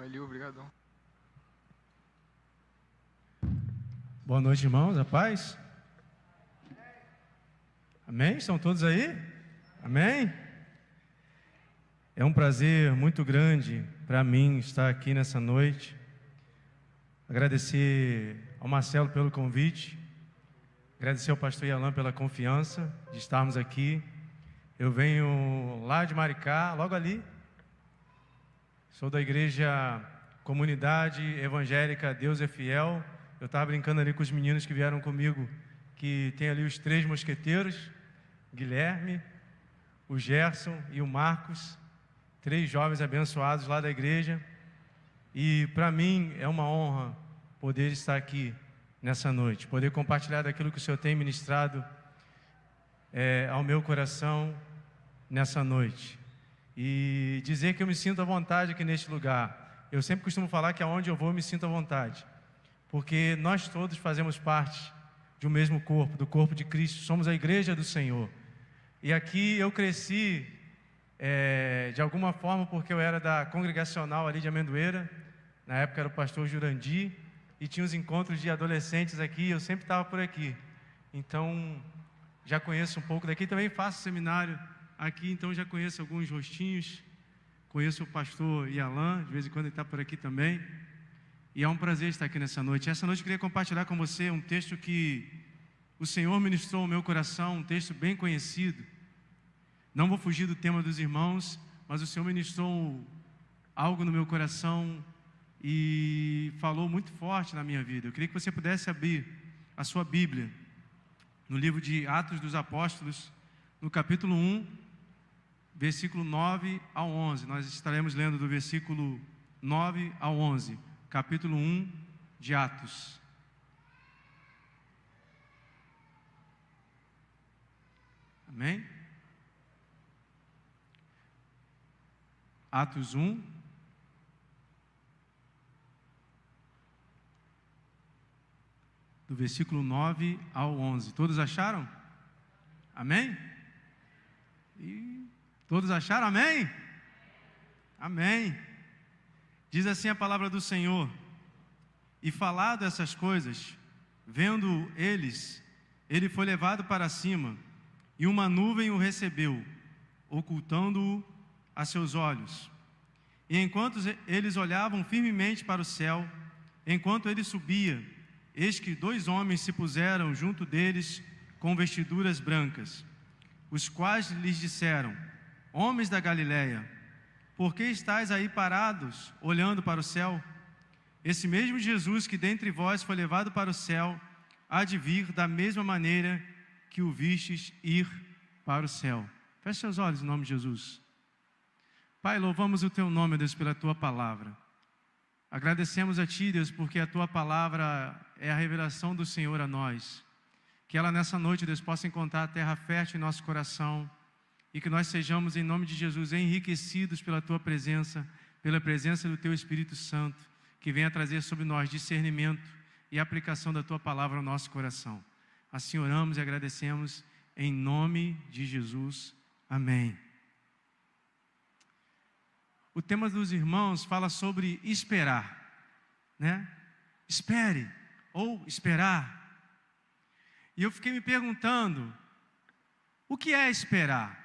Valeu, obrigadão. Boa noite, irmãos, a paz? Amém? Estão todos aí? Amém? É um prazer muito grande para mim estar aqui nessa noite. Agradecer ao Marcelo pelo convite, agradecer ao pastor Yalan pela confiança de estarmos aqui. Eu venho lá de Maricá, logo ali. Sou da igreja Comunidade Evangélica Deus é Fiel. Eu estava brincando ali com os meninos que vieram comigo, que tem ali os 3 mosqueteiros, Guilherme, o Gerson e o Marcos, 3 jovens abençoados lá da igreja. E para mim é uma honra poder estar aqui nessa noite, poder compartilhar daquilo que o Senhor tem ministrado ao meu coração nessa noite. E dizer que eu me sinto à vontade aqui neste lugar. Eu sempre costumo falar que aonde eu vou eu me sinto à vontade, porque nós todos fazemos parte de um mesmo corpo, do corpo de Cristo, somos a igreja do Senhor. E aqui eu cresci de alguma forma porque eu era da congregacional ali de Amendoeira, na época era o pastor Jurandir, e tinha os encontros de adolescentes aqui, eu sempre estava por aqui. Então já conheço um pouco daqui, também faço seminário aqui, então já conheço alguns rostinhos, conheço o pastor Yalan, de vez em quando ele está por aqui também, e é um prazer estar aqui nessa noite. Essa noite eu queria compartilhar com você um texto que o Senhor ministrou ao meu coração, um texto bem conhecido. Não vou fugir do tema dos irmãos, mas o Senhor ministrou algo no meu coração e falou muito forte na minha vida. Eu queria que você pudesse abrir a sua Bíblia no livro de Atos dos Apóstolos, no capítulo 1, versículo 9 ao 11. Nós estaremos lendo do versículo 9 ao 11, capítulo 1 de Atos. Amém? Atos 1, do versículo 9 ao 11. Todos acharam? Amém? E todos acharam? Amém? Amém. Diz assim a palavra do Senhor: e falado essas coisas, vendo eles, ele foi levado para cima, e uma nuvem o recebeu, ocultando-o a seus olhos. E enquanto eles olhavam firmemente para o céu, enquanto ele subia, eis que 2 homens se puseram junto deles com vestiduras brancas, os quais lhes disseram: homens da Galileia, por que estáis aí parados, olhando para o céu? Esse mesmo Jesus que dentre vós foi levado para o céu, há de vir da mesma maneira que o vistes ir para o céu. Feche seus olhos em nome de Jesus. Pai, louvamos o Teu nome, Deus, pela Tua palavra. Agradecemos a Ti, Deus, porque a Tua palavra é a revelação do Senhor a nós. Que ela nessa noite, Deus, possa encontrar a terra fértil em nosso coração e que nós sejamos, em nome de Jesus, enriquecidos pela Tua presença, pela presença do Teu Espírito Santo, que venha trazer sobre nós discernimento e aplicação da Tua palavra ao nosso coração. Assim oramos e agradecemos em nome de Jesus. Amém. O tema dos irmãos fala sobre esperar, né? Espere, ou esperar. E eu fiquei me perguntando, o que é esperar?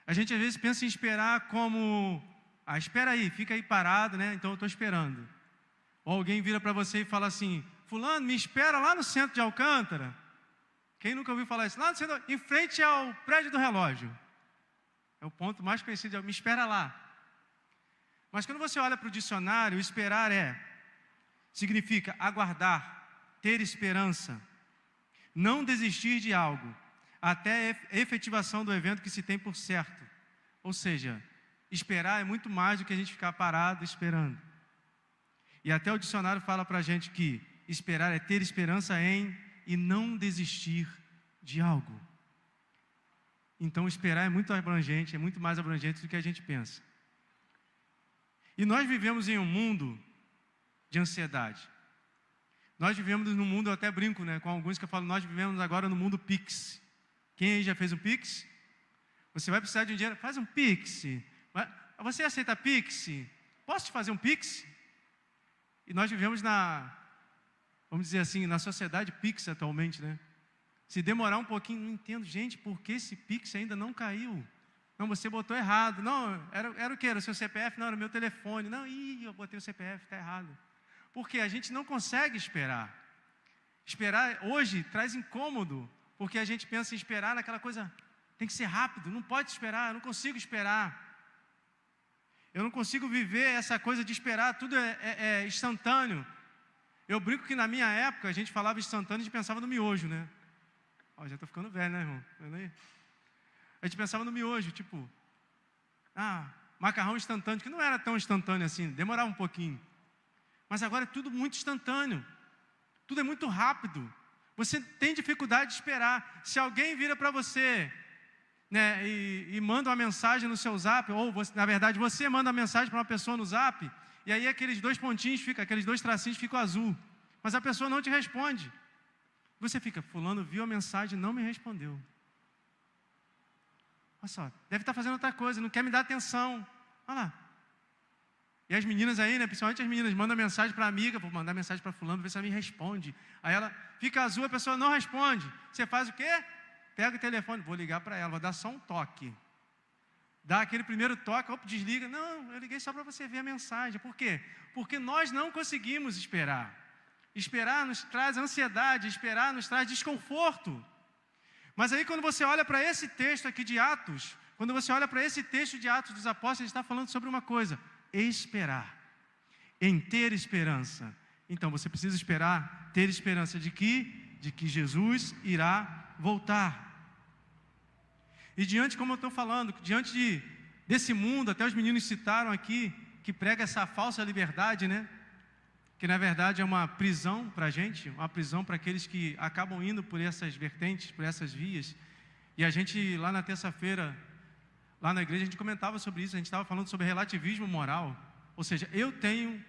A gente às vezes pensa em esperar como, espera aí, fica aí parado, né? Então eu estou esperando. Ou alguém vira para você e fala assim: fulano, me espera lá no centro de Alcântara. Quem nunca ouviu falar isso? Lá no centro, em frente ao prédio do relógio. É o ponto mais conhecido, me espera lá. Mas quando você olha para o dicionário, esperar significa aguardar, ter esperança, não desistir de algo, até a efetivação do evento que se tem por certo. Ou seja, esperar é muito mais do que a gente ficar parado esperando. E até o dicionário fala para a gente que esperar é ter esperança em e não desistir de algo. Então esperar é muito abrangente, é muito mais abrangente do que a gente pensa. E nós vivemos em um mundo de ansiedade. Nós vivemos num mundo, eu até brinco, né, com alguns que eu falo, nós vivemos agora no mundo Pix. Quem aí já fez um Pix? Você vai precisar de um dinheiro, faz um Pix. Você aceita Pix? posso te fazer um Pix? E nós vivemos vamos dizer assim, na sociedade Pix atualmente, né? Se demorar um pouquinho, não entendo, gente, por que esse Pix ainda não caiu? Não, você botou errado. Não, era o quê? Era o seu CPF? Não, era o meu telefone. Não, eu botei o CPF, está errado. Porque a gente não consegue esperar. Esperar hoje traz incômodo, porque a gente pensa em esperar naquela coisa, tem que ser rápido, não pode esperar, eu não consigo esperar. Eu não consigo viver essa coisa de esperar, tudo é instantâneo. Eu brinco que na minha época, a gente falava instantâneo e a gente pensava no miojo, né? Ó, já estou ficando velho, né, irmão? Vendo aí? A gente pensava no miojo, tipo, macarrão instantâneo, que não era tão instantâneo assim, demorava um pouquinho. Mas agora é tudo muito instantâneo, tudo é muito rápido. Você tem dificuldade de esperar. Se alguém vira para você, né, e manda uma mensagem no seu zap, ou na verdade você manda uma mensagem para uma pessoa no zap, e aí aqueles dois pontinhos, aqueles dois tracinhos ficam azul, mas a pessoa não te responde. Você fica, fulano viu a mensagem e não me respondeu. Olha só, deve estar fazendo outra coisa, não quer me dar atenção. Olha lá. E as meninas aí, né, principalmente as meninas, mandam mensagem para a amiga, vou mandar mensagem para fulano, ver se ela me responde. Aí ela fica azul, a pessoa não responde. Você faz o quê? Pega o telefone, vou ligar para ela, vou dar só um toque. Dá aquele primeiro toque, desliga. Não, eu liguei só para você ver a mensagem. Por quê? Porque nós não conseguimos esperar. Esperar nos traz ansiedade, esperar nos traz desconforto. Mas aí quando você olha para esse texto aqui de Atos, quando você olha para esse texto de Atos dos Apóstolos, ele está falando sobre uma coisa: esperar, em ter esperança. Então você precisa esperar, ter esperança de que Jesus irá voltar. E diante, como eu estou falando, diante desse mundo, até os meninos citaram aqui, que prega essa falsa liberdade, né? Que na verdade é uma prisão para a gente, uma prisão para aqueles que acabam indo por essas vertentes, por essas vias. E a gente lá na terça-feira, lá na igreja, a gente comentava sobre isso, a gente estava falando sobre relativismo moral. Ou seja, eu tenho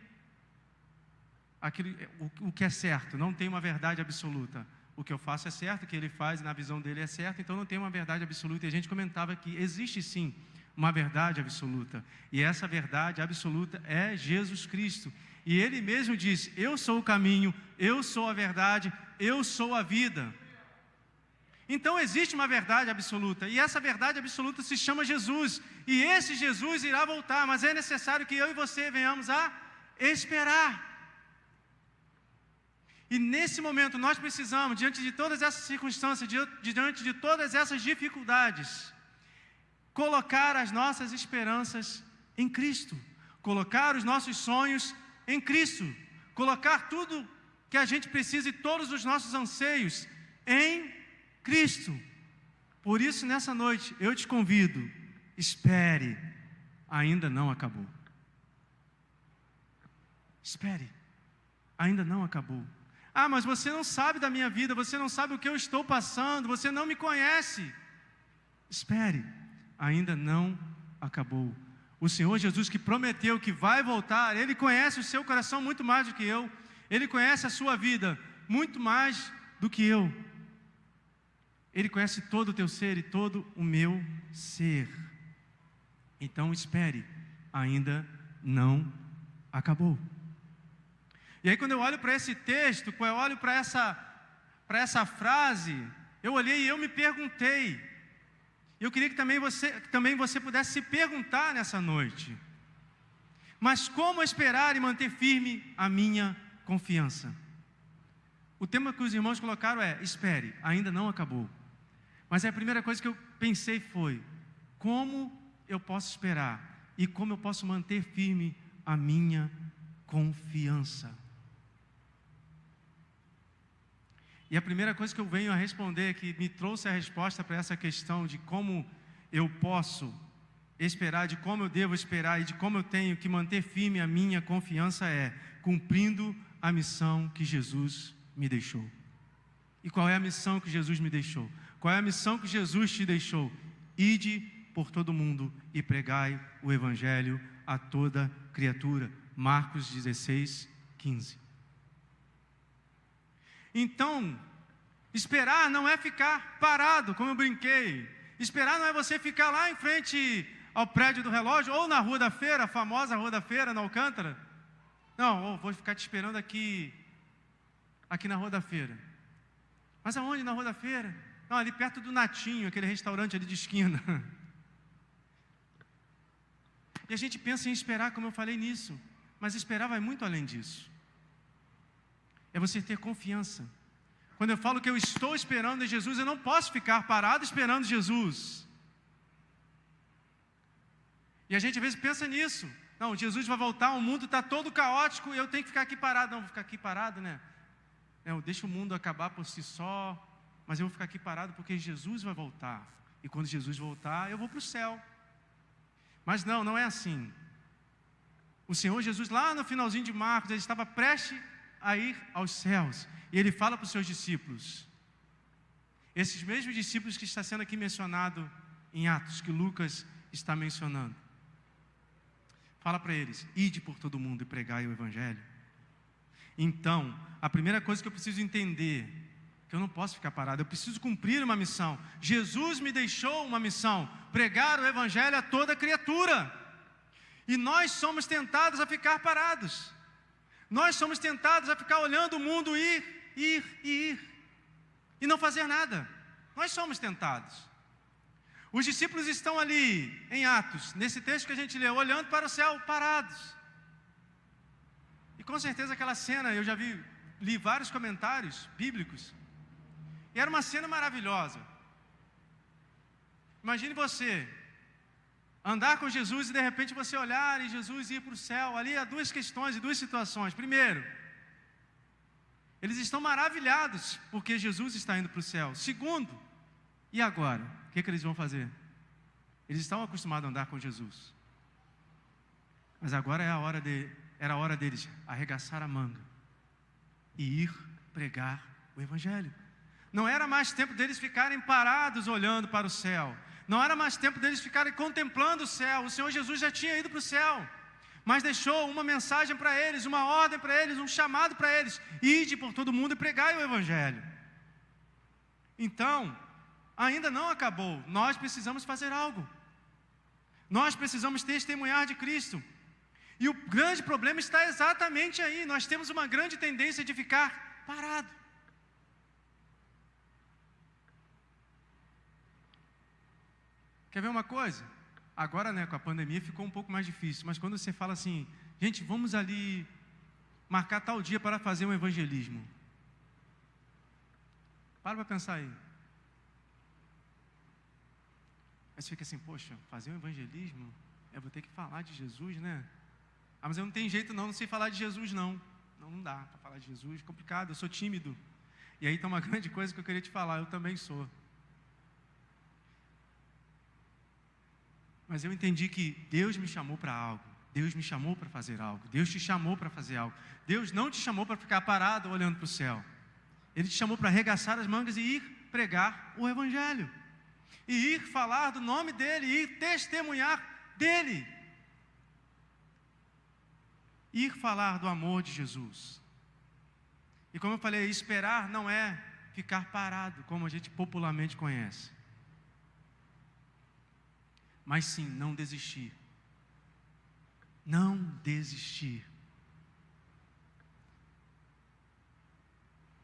o que é certo, não tenho uma verdade absoluta. O que eu faço é certo, o que ele faz na visão dele é certo, então não tem uma verdade absoluta. E a gente comentava que existe sim uma verdade absoluta, e essa verdade absoluta é Jesus Cristo. E ele mesmo diz: eu sou o caminho, eu sou a verdade, eu sou a vida. Então existe uma verdade absoluta, e essa verdade absoluta se chama Jesus, e esse Jesus irá voltar, mas é necessário que eu e você venhamos a esperar. E nesse momento nós precisamos, diante de todas essas circunstâncias, diante de todas essas dificuldades, colocar as nossas esperanças em Cristo, colocar os nossos sonhos em Cristo, colocar tudo que a gente precisa e todos os nossos anseios em Cristo. Por isso, nessa noite, eu te convido, espere, ainda não acabou. Espere, ainda não acabou. Mas você não sabe da minha vida, você não sabe o que eu estou passando, você não me conhece. Espere, ainda não acabou. O Senhor Jesus, que prometeu que vai voltar, Ele conhece o seu coração muito mais do que eu, Ele conhece a sua vida muito mais do que eu. Ele conhece todo o teu ser e todo o meu ser. Então espere, ainda não acabou. E aí quando eu olho para esse texto, quando eu olho para essa frase, eu olhei e eu me perguntei. Eu queria que também você pudesse se perguntar nessa noite: mas como esperar e manter firme a minha confiança? O tema que os irmãos colocaram é: espere, ainda não acabou. Mas a primeira coisa que eu pensei foi: como eu posso esperar e como eu posso manter firme a minha confiança? E a primeira coisa que eu venho a responder, que me trouxe a resposta para essa questão de como eu posso esperar, de como eu devo esperar e de como eu tenho que manter firme a minha confiança, é cumprindo a missão que Jesus me deixou. E qual é a missão que Jesus me deixou? Qual é a missão que Jesus te deixou? Ide por todo mundo e pregai o Evangelho a toda criatura. Marcos 16, 15. Então, esperar não é ficar parado, como eu brinquei. Esperar não é você ficar lá em frente ao prédio do relógio, ou na Rua da Feira, a famosa Rua da Feira, na Alcântara. Não, vou ficar te esperando aqui na Rua da Feira. Mas aonde na Rua da Feira? Não, ali perto do Natinho, aquele restaurante ali de esquina. E a gente pensa em esperar, como eu falei nisso, mas esperar vai muito além disso. É você ter confiança. Quando eu falo que eu estou esperando em Jesus, eu não posso ficar parado esperando Jesus. E a gente às vezes pensa nisso. Não, Jesus vai voltar, o mundo está todo caótico e eu tenho que ficar aqui parado. Não, vou ficar aqui parado, né? Não, deixa o mundo acabar por si só, mas eu vou ficar aqui parado porque Jesus vai voltar. E quando Jesus voltar, eu vou para o céu. Mas não é assim. O Senhor Jesus, lá no finalzinho de Marcos, ele estava prestes a ir aos céus. E ele fala para os seus discípulos. Esses mesmos discípulos que está sendo aqui mencionado em Atos, que Lucas está mencionando. Fala para eles, ide por todo mundo e pregai o Evangelho. Então, a primeira coisa que eu preciso entender, que eu não posso ficar parado, eu preciso cumprir uma missão. Jesus me deixou uma missão, pregar o Evangelho a toda criatura. E nós somos tentados a ficar parados. Nós somos tentados a ficar olhando o mundo ir, e não fazer nada. Nós somos tentados. Os discípulos estão ali, em Atos, nesse texto que a gente leu, olhando para o céu, parados. E com certeza aquela cena, eu já li vários comentários bíblicos, e era uma cena maravilhosa. Imagine você andar com Jesus e de repente você olhar e Jesus ir para o céu. Ali há duas questões e duas situações. Primeiro, eles estão maravilhados porque Jesus está indo para o céu. Segundo, e agora? O que eles vão fazer? Eles estão acostumados a andar com Jesus, mas agora era a hora deles arregaçar a manga e ir pregar o Evangelho. Não era mais tempo deles ficarem parados olhando para o céu. Não era mais tempo deles ficarem contemplando o céu. O Senhor Jesus já tinha ido para o céu, mas deixou uma mensagem para eles, uma ordem para eles, um chamado para eles: ide por todo mundo e pregai o Evangelho. Então, ainda não acabou. Nós precisamos fazer algo. Nós precisamos testemunhar de Cristo. E o grande problema está exatamente aí. Nós temos uma grande tendência de ficar parado. Quer ver uma coisa? Agora, com a pandemia ficou um pouco mais difícil, mas quando você fala assim, gente, vamos ali marcar tal dia para fazer um evangelismo. Para pensar aí. Aí você fica assim, poxa, fazer um evangelismo? Eu vou ter que falar de Jesus, né? Ah, mas eu não tenho jeito não sei falar de Jesus não. Não dá para falar de Jesus, é complicado, eu sou tímido. E aí está uma grande coisa que eu queria te falar, eu também sou. Mas eu entendi que Deus me chamou para algo. Deus me chamou para fazer algo. Deus te chamou para fazer algo. Deus não te chamou para ficar parado olhando para o céu. Ele te chamou para arregaçar as mangas e ir pregar o Evangelho. E ir falar do nome dEle, e ir testemunhar dEle. Ir falar do amor de Jesus. E como eu falei, esperar não é ficar parado, como a gente popularmente conhece. Mas sim, não desistir. Não desistir.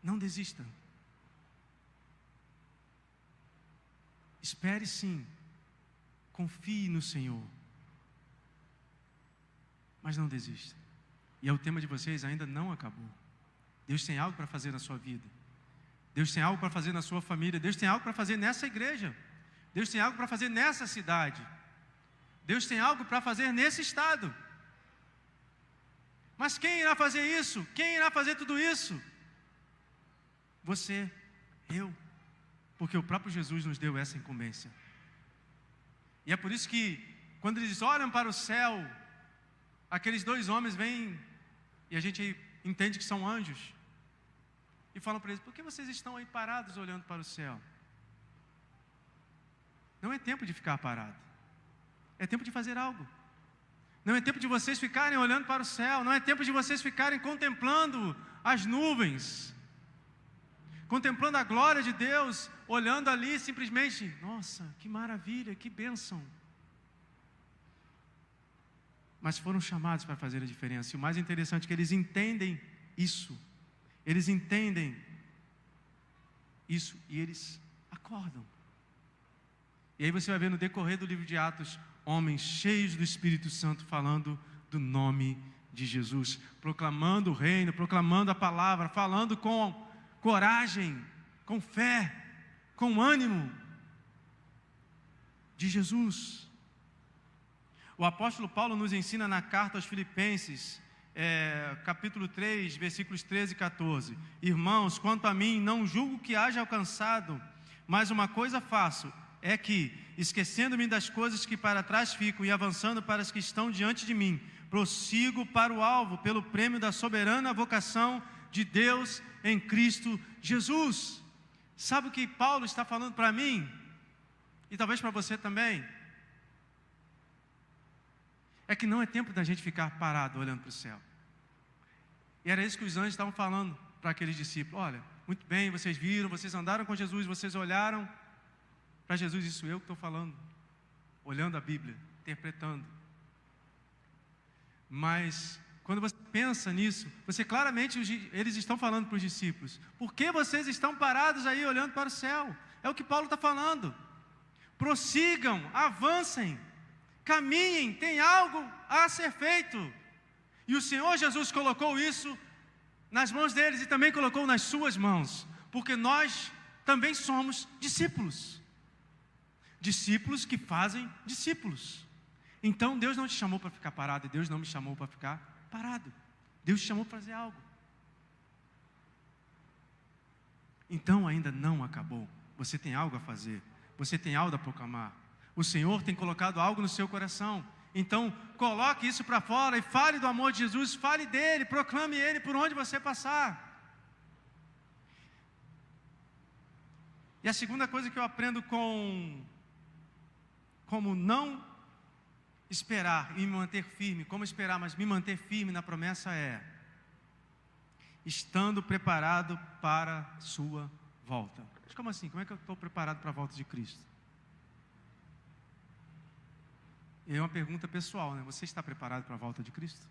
Não desista. Espere sim. Confie no Senhor. Mas não desista. E o tema de vocês ainda não acabou. Deus tem algo para fazer na sua vida. Deus tem algo para fazer na sua família. Deus tem algo para fazer nessa igreja. Deus tem algo para fazer nessa cidade. Deus tem algo para fazer nesse estado. Mas quem irá fazer isso? Quem irá fazer tudo isso? Você, eu. Porque o próprio Jesus nos deu essa incumbência. E é por isso que, quando eles olham para o céu, aqueles dois homens vêm, e a gente entende que são anjos, e falam para eles: por que vocês estão aí parados olhando para o céu? Não é tempo de ficar parado. É tempo de fazer algo. Não é tempo de vocês ficarem olhando para o céu. Não é tempo de vocês ficarem contemplando as nuvens, contemplando a glória de Deus, olhando ali simplesmente, nossa, que maravilha, que bênção. mas foram chamados para fazer a diferença. E o mais interessante é que eles entendem isso. Eles entendem isso e eles acordam. E aí você vai ver no decorrer do livro de Atos, homens cheios do Espírito Santo falando do nome de Jesus, proclamando o reino, proclamando a palavra, falando com coragem, com fé, com ânimo de Jesus. O apóstolo Paulo nos ensina na carta aos Filipenses, capítulo 3, versículos 13 e 14: irmãos, quanto a mim, não julgo que haja alcançado, mas uma coisa faço, é que, esquecendo-me das coisas que para trás ficam e avançando para as que estão diante de mim, prossigo para o alvo, pelo prêmio da soberana vocação de Deus em Cristo Jesus. Sabe o que Paulo está falando para mim? E talvez para você também? É que não é tempo da gente ficar parado olhando para o céu. E era isso que os anjos estavam falando para aqueles discípulos. Olha, muito bem, vocês viram, vocês andaram com Jesus, vocês olharam para Jesus. Isso eu que estou falando, olhando a Bíblia, interpretando. Mas quando você pensa nisso, você claramente, eles estão falando para os discípulos: por que vocês estão parados aí olhando para o céu? É o que Paulo está falando. Prossigam, avancem, caminhem, tem algo a ser feito. E o Senhor Jesus colocou isso nas mãos deles e também colocou nas suas mãos, porque nós também somos discípulos. Discípulos que fazem discípulos. Então Deus não te chamou para ficar parado, e Deus não me chamou para ficar parado. Deus te chamou para fazer algo. Então ainda não acabou. Você tem algo a fazer. Você tem algo a proclamar. O Senhor tem colocado algo no seu coração. Então coloque isso para fora e fale do amor de Jesus, fale dele, proclame ele por onde você passar. E a segunda coisa que eu aprendo como não esperar e me manter firme, como esperar, mas me manter firme na promessa é: estando preparado para a sua volta. Mas como assim? Como é que eu estou preparado para a volta de Cristo? É uma pergunta pessoal, né? Você está preparado para a volta de Cristo?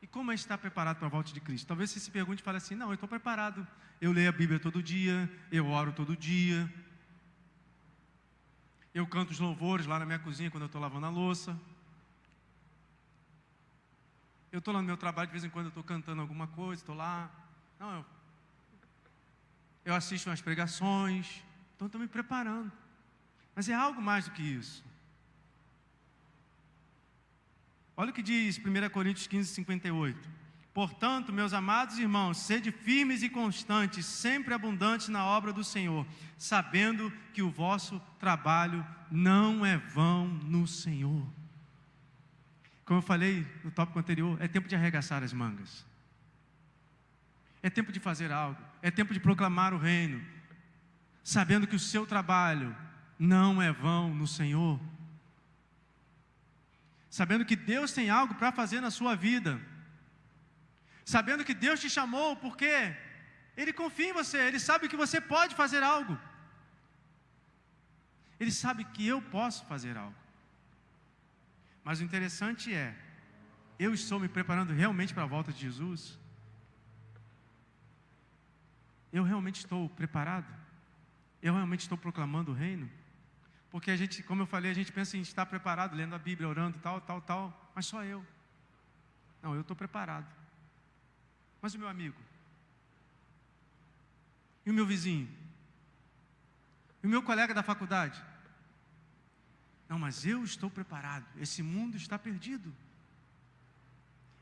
E como é estar preparado para a volta de Cristo? Talvez você se pergunte e fale assim: não, eu estou preparado, eu leio a Bíblia todo dia, eu oro todo dia, eu canto os louvores lá na minha cozinha quando eu estou lavando a louça, eu estou lá no meu trabalho, de vez em quando eu estou cantando alguma coisa, estou lá. Não, eu assisto umas pregações, então estou me preparando. Mas é algo mais do que isso. Olha o que diz 1 Coríntios 15, 58. Portanto, meus amados irmãos, sede firmes e constantes, sempre abundantes na obra do Senhor, sabendo que o vosso trabalho não é vão no Senhor. Como eu falei no tópico anterior, é tempo de arregaçar as mangas. É tempo de fazer algo. É tempo de proclamar o reino, sabendo que o seu trabalho não é vão no Senhor. Sabendo que Deus tem algo para fazer na sua vida. Sabendo que Deus te chamou porque Ele confia em você. Ele sabe que você pode fazer algo. Ele sabe que eu posso fazer algo. Mas o interessante é: eu estou me preparando realmente para a volta de Jesus? Eu realmente estou preparado? Eu realmente estou proclamando o reino? Porque a gente, como eu falei, a gente pensa em estar preparado, lendo a Bíblia, orando, tal, mas só eu. Não, eu estou preparado. Mas o meu amigo? E o meu vizinho? E o meu colega da faculdade? Não, mas eu estou preparado. Esse mundo está perdido.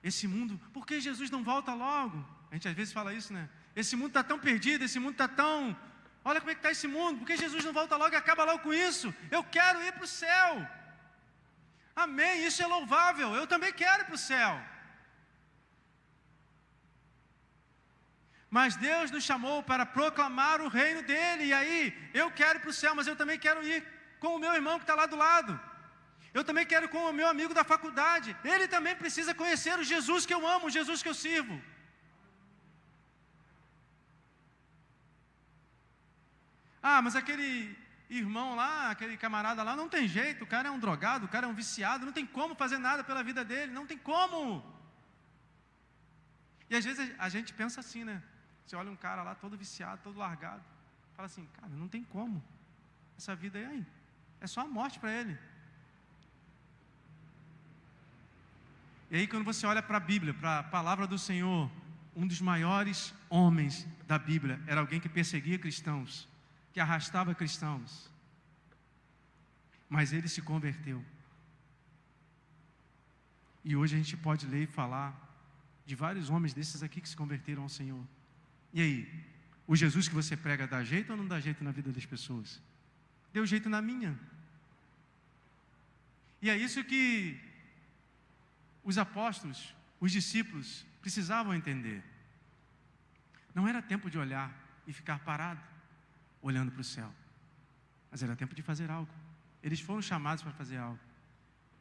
Esse mundo, por que Jesus não volta logo? A gente às vezes fala isso, né? Esse mundo está tão perdido, esse mundo está tão... Olha como é que está esse mundo, por que Jesus não volta logo e acaba logo com isso? Eu quero ir para o céu. Amém, isso é louvável, eu também quero ir para o céu. Mas Deus nos chamou para proclamar o reino dEle, e aí, eu quero ir para o céu, mas eu também quero ir com o meu irmão que está lá do lado. Eu também quero ir com o meu amigo da faculdade. Ele também precisa conhecer o Jesus que eu amo, o Jesus que eu sirvo. Ah, mas aquele irmão lá, aquele camarada lá, não tem jeito, o cara é um drogado, o cara é um viciado, não tem como fazer nada pela vida dele, não tem como. E às vezes a gente pensa assim, né? Você olha um cara lá todo viciado, todo largado, fala assim, cara, não tem como. Essa vida aí, é só a morte para ele. E aí quando você olha para a Bíblia, para a palavra do Senhor, um dos maiores homens da Bíblia era alguém que perseguia cristãos, que arrastava cristãos, mas ele se converteu. E hoje a gente pode ler e falar de vários homens desses aqui que se converteram ao Senhor. E aí, o Jesus que você prega dá jeito ou não dá jeito na vida das pessoas? Deu jeito na minha. E é isso que os apóstolos, os discípulos precisavam entender. Não era tempo de olhar e ficar parado, olhando para o céu, mas era tempo de fazer algo. Eles foram chamados para fazer algo,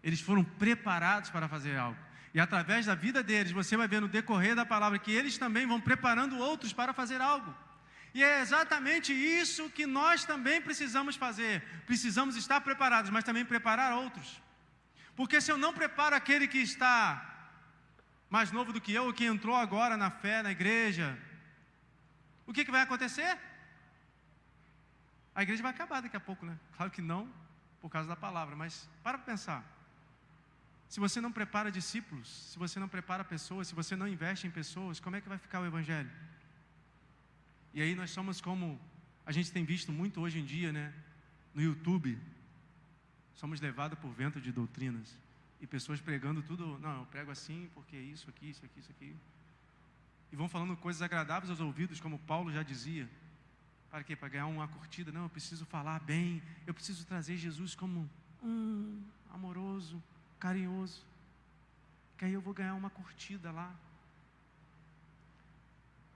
eles foram preparados para fazer algo, e através da vida deles, você vai ver no decorrer da palavra, que eles também vão preparando outros para fazer algo, e é exatamente isso que nós também precisamos fazer, precisamos estar preparados, mas também preparar outros, porque se eu não preparo aquele que está mais novo do que eu, ou que entrou agora na fé, na igreja, o que vai acontecer? A igreja vai acabar daqui a pouco, né? Claro que não, por causa da palavra, mas para pensar. Se você não prepara discípulos, se você não prepara pessoas, se você não investe em pessoas, como é que vai ficar o evangelho? E aí nós somos como a gente tem visto muito hoje em dia, né? No YouTube, somos levados por vento de doutrinas, e pessoas pregando tudo, não, eu prego assim, porque isso aqui, isso aqui, isso aqui, e vão falando coisas agradáveis aos ouvidos, como Paulo já dizia. Para quê? Para ganhar uma curtida? Não, eu preciso falar bem, eu preciso trazer Jesus como amoroso, carinhoso, que aí eu vou ganhar uma curtida lá.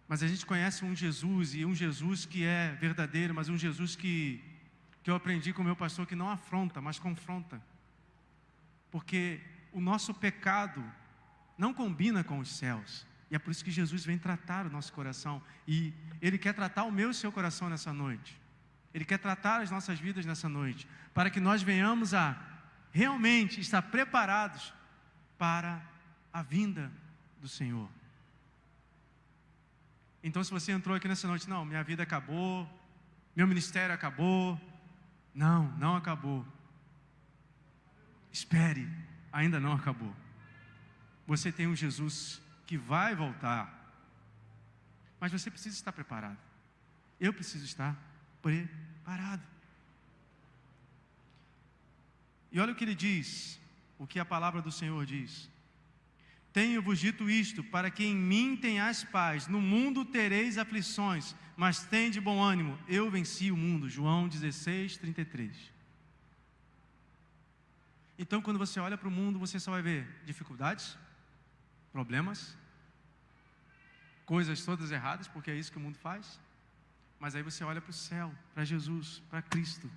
Mas a gente conhece um Jesus, e um Jesus que é verdadeiro, mas um Jesus que eu aprendi com o meu pastor, que não afronta, mas confronta, porque o nosso pecado não combina com os céus, e é por isso que Jesus vem tratar o nosso coração, e Ele quer tratar o meu e o seu coração nessa noite, Ele quer tratar as nossas vidas nessa noite, para que nós venhamos a realmente estar preparados para a vinda do Senhor. Então, se você entrou aqui nessa noite, não, minha vida acabou, meu ministério acabou, não acabou. Espere, ainda não acabou. Você tem um Jesus que vai voltar, mas você precisa estar preparado. Eu preciso estar preparado. E olha o que ele diz, o que a palavra do Senhor diz: tenho-vos dito isto, para que em mim tenhais paz. No mundo tereis aflições, mas tende bom ânimo, eu venci o mundo. João 16, 33. Então, quando você olha para o mundo, você só vai ver dificuldades, problemas, coisas todas erradas, porque é isso que o mundo faz. Mas aí você olha para o céu, para Jesus, para Cristo,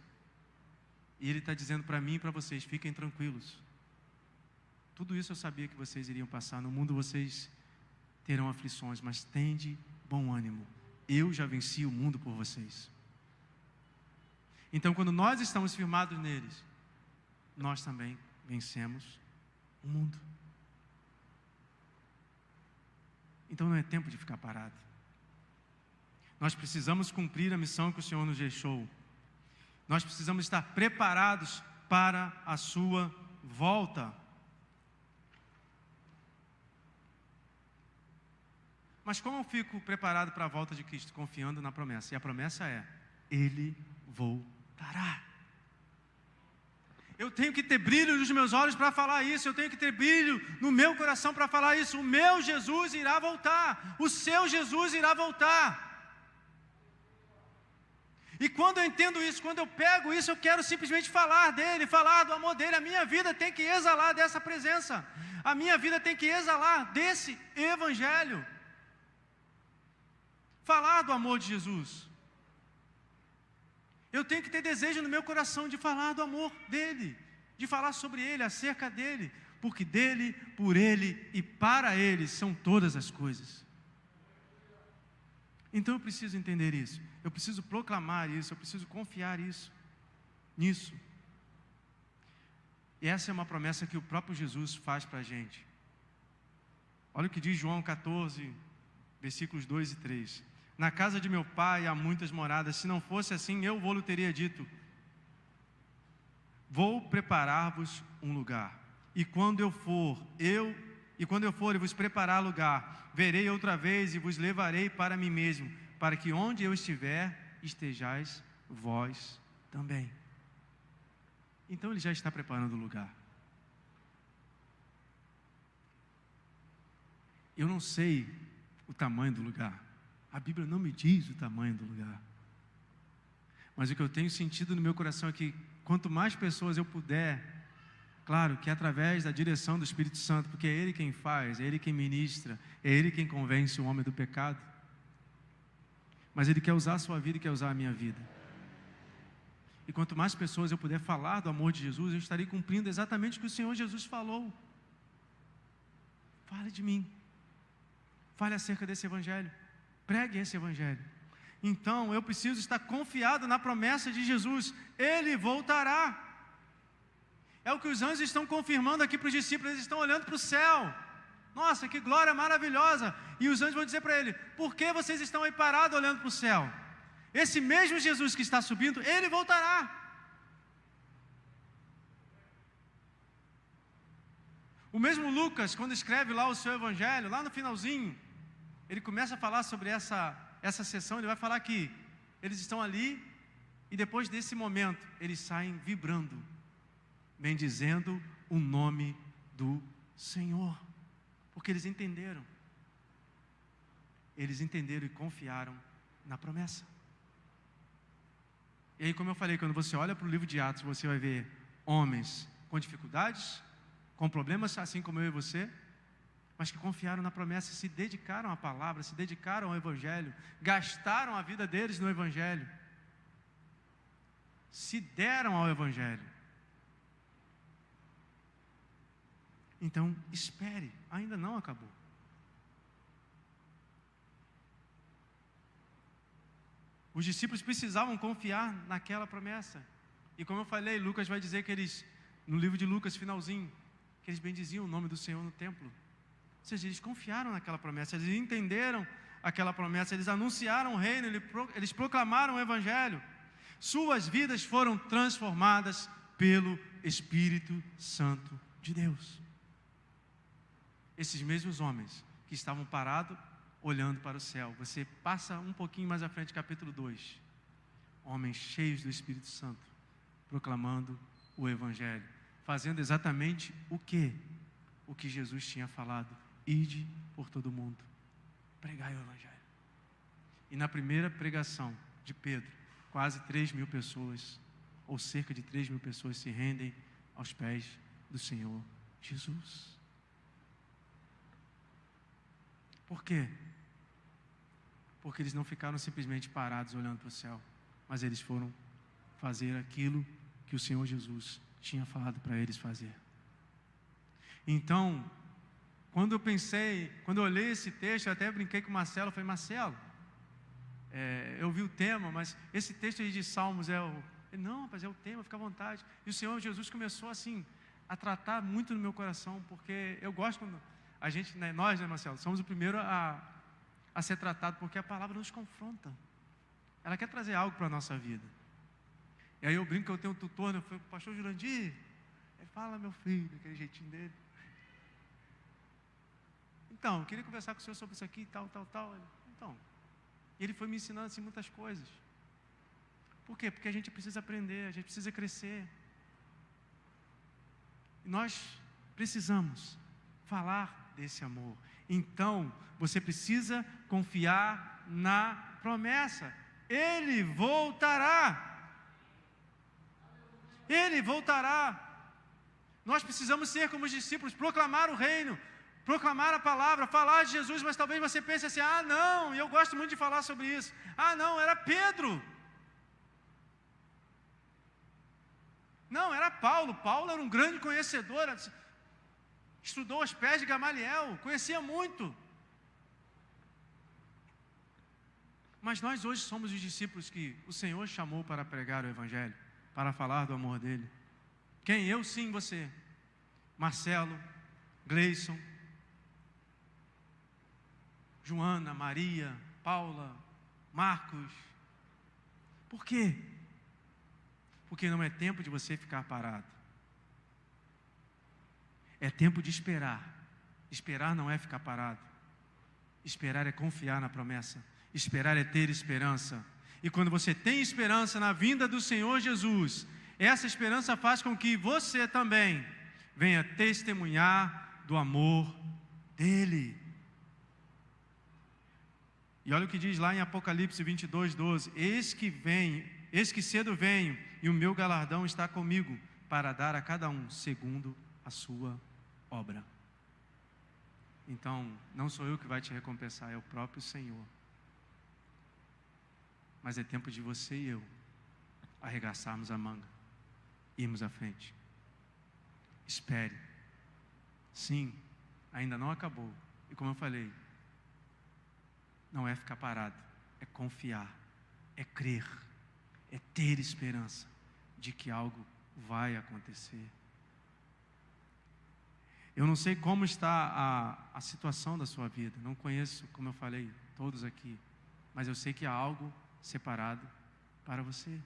e Ele está dizendo para mim e para vocês: fiquem tranquilos. Tudo isso eu sabia que vocês iriam passar. No mundo vocês terão aflições, mas tende bom ânimo. Eu já venci o mundo por vocês. Então, quando nós estamos firmados neles, nós também vencemos o mundo. Então não é tempo de ficar parado. Nós precisamos cumprir a missão que o Senhor nos deixou. Nós precisamos estar preparados para a sua volta. Mas como eu fico preparado para a volta de Cristo? Confiando na promessa. E a promessa é: Ele voltará. Eu tenho que ter brilho nos meus olhos para falar isso. Eu tenho que ter brilho no meu coração para falar isso. O meu Jesus irá voltar. O seu Jesus irá voltar. E quando eu entendo isso, quando eu pego isso, eu quero simplesmente falar dele, falar do amor dele. A minha vida tem que exalar dessa presença. A minha vida tem que exalar desse evangelho. Falar do amor de Jesus. Eu tenho que ter desejo no meu coração de falar do amor dele, de falar sobre ele, acerca dele, porque dele, por ele e para ele são todas as coisas. Então eu preciso entender isso, eu preciso proclamar isso, eu preciso confiar isso. nisso. E essa é uma promessa que o próprio Jesus faz para a gente. Olha o que diz João 14, versículos 2 e 3. Na casa de meu pai há muitas moradas, se não fosse assim, eu vou-lhe teria dito, vou preparar-vos um lugar. E quando eu for e vos preparar lugar, verei outra vez e vos levarei para mim mesmo, para que onde eu estiver, estejais vós também. Então ele já está preparando o lugar. Eu não sei o tamanho do lugar. A Bíblia não me diz o tamanho do lugar. Mas o que eu tenho sentido no meu coração é que quanto mais pessoas eu puder, claro que é através da direção do Espírito Santo, porque é Ele quem faz, é Ele quem ministra, é Ele quem convence o homem do pecado. Mas Ele quer usar a sua vida e quer usar a minha vida. E quanto mais pessoas eu puder falar do amor de Jesus, eu estarei cumprindo exatamente o que o Senhor Jesus falou. Fale de mim. Fale acerca desse Evangelho. Pregue esse Evangelho. Então, eu preciso estar confiado na promessa de Jesus. Ele voltará. É o que os anjos estão confirmando aqui para os discípulos. Eles estão olhando para o céu. Nossa, que glória maravilhosa. E os anjos vão dizer para ele, por que vocês estão aí parados olhando para o céu? Esse mesmo Jesus que está subindo, Ele voltará. O mesmo Lucas, quando escreve lá o seu Evangelho, lá no finalzinho, ele começa a falar sobre essa sessão, ele vai falar que eles estão ali, e depois desse momento, eles saem vibrando, bendizendo o nome do Senhor, porque eles entenderam e confiaram na promessa. E aí, como eu falei, quando você olha para o livro de Atos, você vai ver homens com dificuldades, com problemas, assim como eu e você, mas que confiaram na promessa e se dedicaram à palavra, se dedicaram ao Evangelho, gastaram a vida deles no Evangelho, se deram ao Evangelho. Então, espere, ainda não acabou. Os discípulos precisavam confiar naquela promessa. E como eu falei, Lucas vai dizer que eles, no livro de Lucas, finalzinho, que eles bendiziam o nome do Senhor no templo. Ou seja, eles confiaram naquela promessa, eles entenderam aquela promessa, eles anunciaram o reino, eles proclamaram o Evangelho. Suas vidas foram transformadas pelo Espírito Santo de Deus. Esses mesmos homens que estavam parados, olhando para o céu. Você passa um pouquinho mais à frente, capítulo 2. Homens cheios do Espírito Santo, proclamando o Evangelho, fazendo exatamente o que Jesus tinha falado. Ide por todo mundo, pregai o Evangelho. E na primeira pregação de Pedro, quase 3.000 pessoas, ou cerca de 3.000 pessoas se rendem aos pés do Senhor Jesus. Por quê? Porque eles não ficaram simplesmente parados olhando para o céu, mas eles foram fazer aquilo que o Senhor Jesus tinha falado para eles fazer. Então, quando eu olhei esse texto, eu até brinquei com o Marcelo, falei, Marcelo, eu vi o tema, mas esse texto aí de Salmos não, rapaz, é o tema, fica à vontade. E o Senhor Jesus começou assim, a tratar muito no meu coração, porque eu gosto quando a gente, nós, Marcelo, somos o primeiro a ser tratado, porque a palavra nos confronta. Ela quer trazer algo para a nossa vida. E aí eu brinco que eu tenho um tutor, eu falei, pastor Jurandir, fala meu filho, aquele jeitinho dele. Então, eu queria conversar com o senhor sobre isso aqui, tal. Então, ele foi me ensinando assim muitas coisas. Por quê? Porque a gente precisa aprender, a gente precisa crescer. E nós precisamos falar desse amor. Então, você precisa confiar na promessa. Ele voltará. Ele voltará. Nós precisamos ser como os discípulos, proclamar o reino, proclamar a palavra, falar de Jesus, mas talvez você pense assim, não, e eu gosto muito de falar sobre isso, não, era Pedro. Não, era Paulo era um grande conhecedor, estudou aos pés de Gamaliel, conhecia muito. Mas nós hoje somos os discípulos que o Senhor chamou para pregar o Evangelho. para falar do amor dele. Quem? Eu sim, você. Marcelo, Gleison, Joana, Maria, Paula, Marcos. Por quê? Porque não é tempo de você ficar parado. É tempo de esperar. Esperar não é ficar parado. Esperar é confiar na promessa. Esperar é ter esperança. E quando você tem esperança na vinda do Senhor Jesus, essa esperança faz com que você também venha testemunhar do amor dele. E olha o que diz lá em Apocalipse 22:12: Eis que cedo venho, e o meu galardão está comigo, para dar a cada um segundo a sua obra. Então, não sou eu que vai te recompensar, é o próprio Senhor. Mas é tempo de você e eu arregaçarmos a manga, irmos à frente. Espere. Sim, ainda não acabou. E como eu falei, não é ficar parado, é confiar, é crer, é ter esperança de que algo vai acontecer. Eu não sei como está a situação da sua vida, não conheço, como eu falei, todos aqui, mas eu sei que há algo separado para você.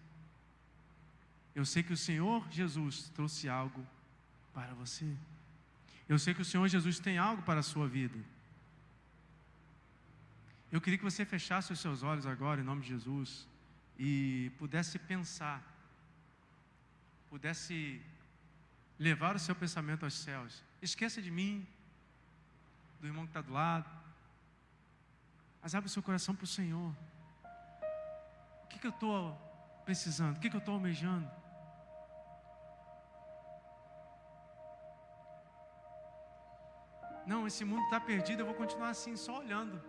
Eu sei que o Senhor Jesus trouxe algo para você. Eu sei que o Senhor Jesus tem algo para a sua vida. Eu queria que você fechasse os seus olhos agora, em nome de Jesus, e pudesse pensar, pudesse levar o seu pensamento aos céus. Esqueça de mim, do irmão que está do lado, mas abre o seu coração para o Senhor. O que eu estou precisando? O que eu estou almejando? Não, esse mundo está perdido, eu vou continuar assim, só olhando,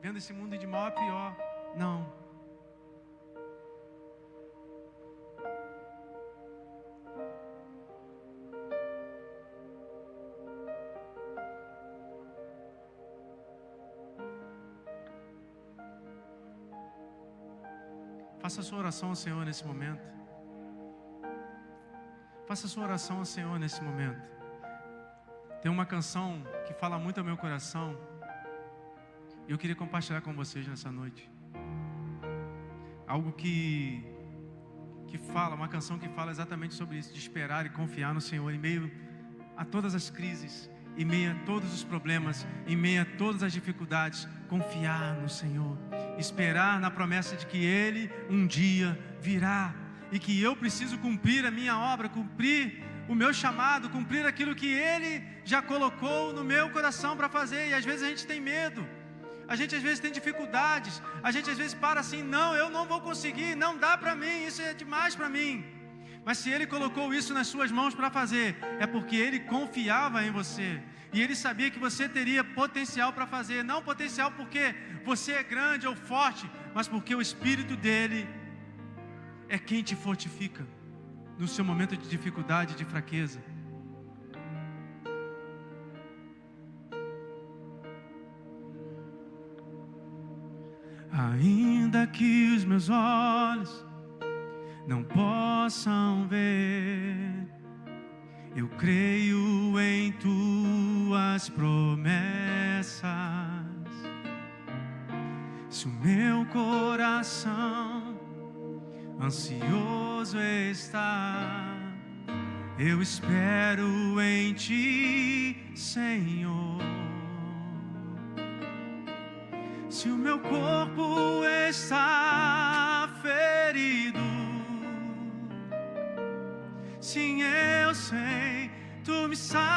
vendo esse mundo de mal a pior. Não. Faça a sua oração ao Senhor nesse momento. Faça a sua oração ao Senhor nesse momento. Tem uma canção que fala muito ao meu coração, e eu queria compartilhar com vocês nessa noite. Algo que fala, uma canção que fala exatamente sobre isso, de esperar e confiar no Senhor em meio a todas as crises, em meio a todos os problemas, em meio a todas as dificuldades. Confiar no Senhor, esperar na promessa de que Ele um dia virá, e que eu preciso cumprir a minha obra, cumprir o meu chamado, cumprir aquilo que Ele já colocou no meu coração para fazer. E às vezes a gente tem medo, a gente às vezes tem dificuldades, a gente às vezes para assim, não, eu não vou conseguir, não dá para mim, isso é demais para mim. Mas se Ele colocou isso nas suas mãos para fazer, é porque Ele confiava em você, e Ele sabia que você teria potencial para fazer. Não potencial porque você é grande ou forte, mas porque o Espírito dEle é quem te fortifica no seu momento de dificuldade, de fraqueza. Ainda que os meus olhos não possam ver, eu creio em tuas promessas. Se o meu coração ansioso está, eu espero em ti, Senhor. Se o meu corpo está ferido, sim, eu sei, tu me sararás.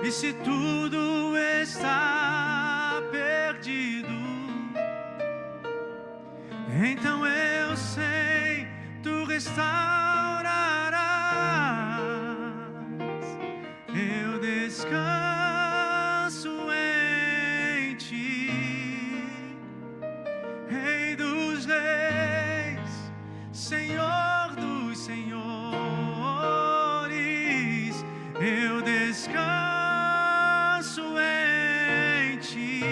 E se tudo está perdido, então eu sei, tu restaurarás. Eu descanso em ti, Rei dos reis, Senhor dos senhores. Eu descanso em ti,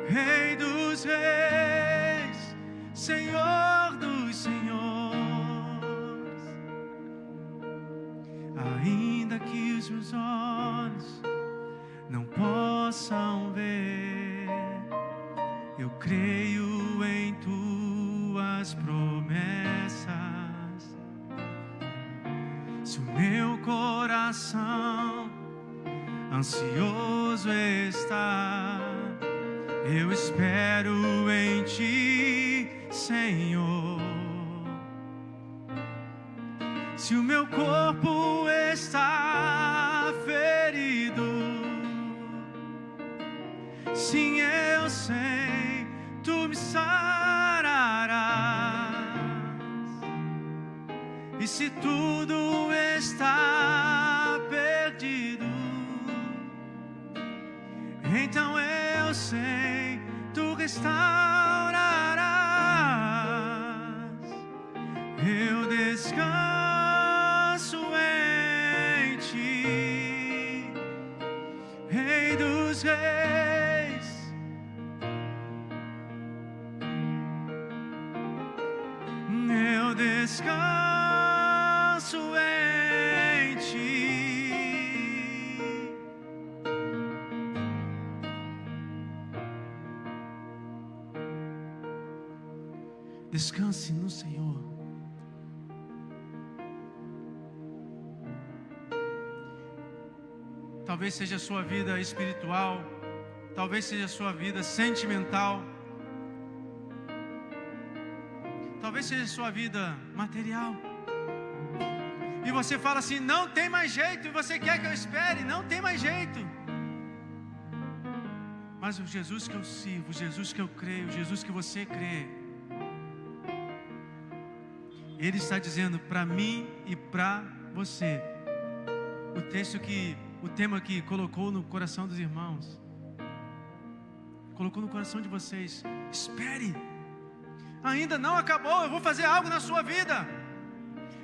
Rei dos dos reis, Senhor dos senhores. Ainda que os meus olhos não possam ver, eu creio em tuas promessas. Se o meu coração ansioso está, eu espero em ti, Senhor. Se o meu corpo está ferido, sim, eu sei, tu me sararás. E se tudo está perdido, então eu sei, tu restaurarás. Eu descanso em ti, Rei dos reis. Eu descanso em ti. Descanse no Senhor. Talvez seja a sua vida espiritual, talvez seja a sua vida sentimental, talvez seja a sua vida material. E você fala assim: não tem mais jeito, e você quer que eu espere, não tem mais jeito. Mas o Jesus que eu sirvo, o Jesus que eu creio, o Jesus que você crê, Ele está dizendo para mim e para você. O tema que colocou no coração dos irmãos, colocou no coração de vocês: espere, ainda não acabou, eu vou fazer algo na sua vida,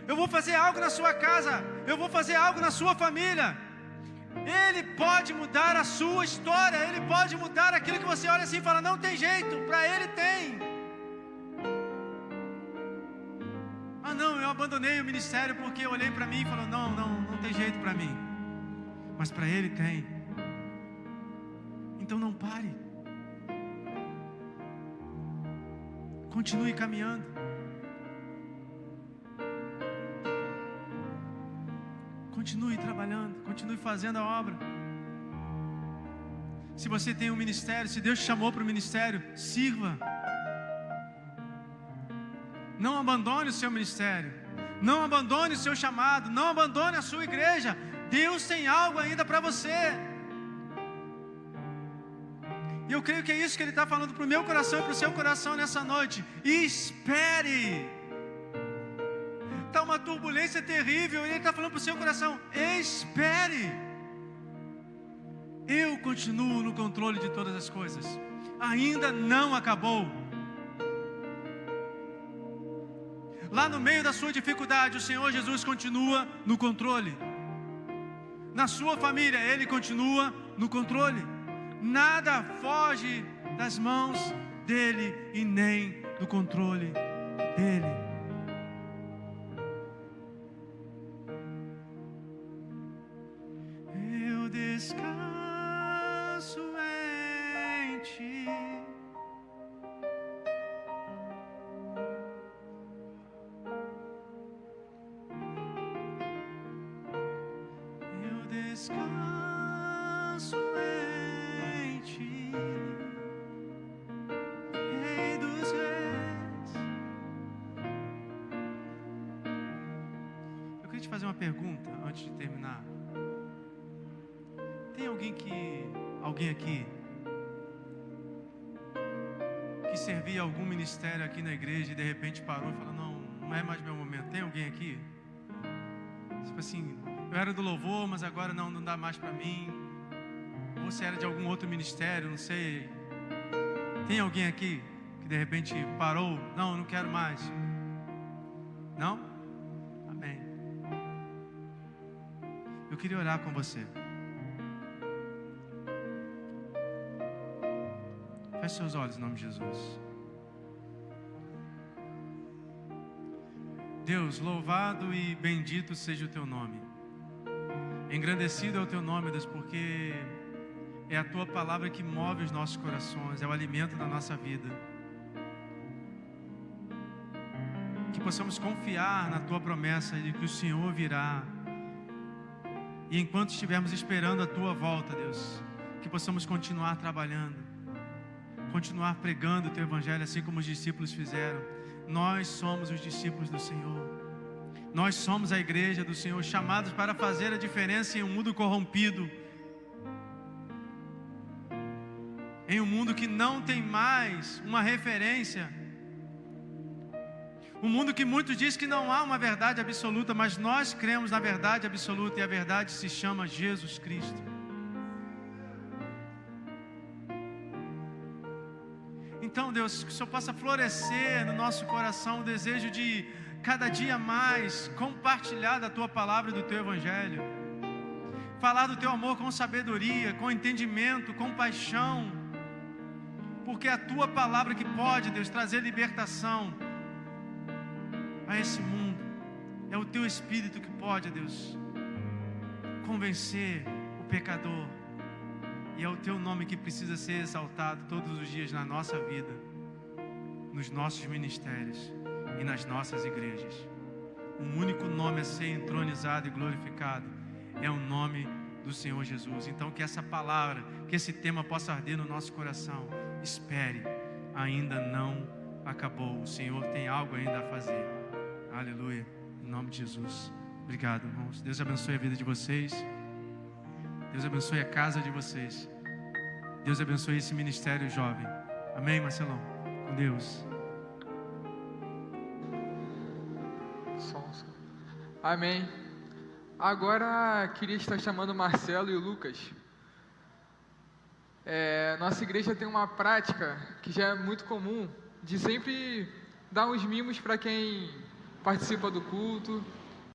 eu vou fazer algo na sua casa, eu vou fazer algo na sua família. Ele pode mudar a sua história, Ele pode mudar aquilo que você olha assim e fala: não tem jeito, para Ele tem. Ah não, eu abandonei o ministério porque eu olhei para mim e falei: não tem jeito para mim. Mas para Ele tem. Então não pare, continue caminhando, continue trabalhando, continue fazendo a obra. Se você tem um ministério, se Deus te chamou para o ministério, sirva. Não abandone o seu ministério, não abandone o seu chamado, não abandone a sua igreja. Deus tem algo ainda para você. E eu creio que é isso que Ele está falando para o meu coração e para o seu coração nessa noite. Espere. Está uma turbulência terrível e Ele está falando para o seu coração: espere. Eu continuo no controle de todas as coisas. Ainda não acabou. Lá no meio da sua dificuldade, o Senhor Jesus continua no controle. Na sua família, Ele continua no controle. Nada foge das mãos dEle e nem do controle dEle. Eu descanso em Ti. Descanso em ti, Rei dos reis. Eu queria te fazer uma pergunta antes de terminar. Tem alguém aqui que servia algum ministério aqui na igreja e de repente parou e falou: não é mais meu momento? Tem alguém aqui? Tipo assim, eu era do louvor, mas agora não dá mais para mim. Ou você era de algum outro ministério, não sei. Tem alguém aqui que de repente parou? Não quero mais. Não? Amém. Eu queria orar com você. Feche seus olhos em nome de Jesus. Deus, louvado e bendito seja o teu nome. Engrandecido é o teu nome, Deus, porque é a tua palavra que move os nossos corações, é o alimento da nossa vida. Que possamos confiar na tua promessa de que o Senhor virá. E enquanto estivermos esperando a tua volta, Deus, que possamos continuar trabalhando, continuar pregando o teu evangelho, assim como os discípulos fizeram. Nós somos os discípulos do Senhor. Nós somos a igreja do Senhor, chamados para fazer a diferença em um mundo corrompido, em um mundo que não tem mais uma referência, um mundo que muitos dizem que não há uma verdade absoluta, mas nós cremos na verdade absoluta, e a verdade se chama Jesus Cristo. Então, Deus, que o Senhor possa florescer no nosso coração o desejo de cada dia mais compartilhar da tua palavra e do teu evangelho, falar do teu amor com sabedoria, com entendimento, com paixão, porque é a tua palavra que pode, Deus, trazer libertação a esse mundo. É o teu Espírito que pode, Deus, convencer o pecador. E é o teu nome que precisa ser exaltado todos os dias na nossa vida, nos nossos ministérios e nas nossas igrejas. Um único nome a ser entronizado e glorificado é o nome do Senhor Jesus. Então que essa palavra, que esse tema possa arder no nosso coração. Espere, ainda não acabou. O Senhor tem algo ainda a fazer. Aleluia, em nome de Jesus. Obrigado, irmãos. Deus abençoe a vida de vocês. Deus abençoe a casa de vocês. Deus abençoe esse ministério jovem. Amém, Marcelão? Com Deus. Amém. Agora queria estar chamando o Marcelo e o Lucas. Nossa igreja tem uma prática que já é muito comum, de sempre dar uns mimos para quem participa do culto.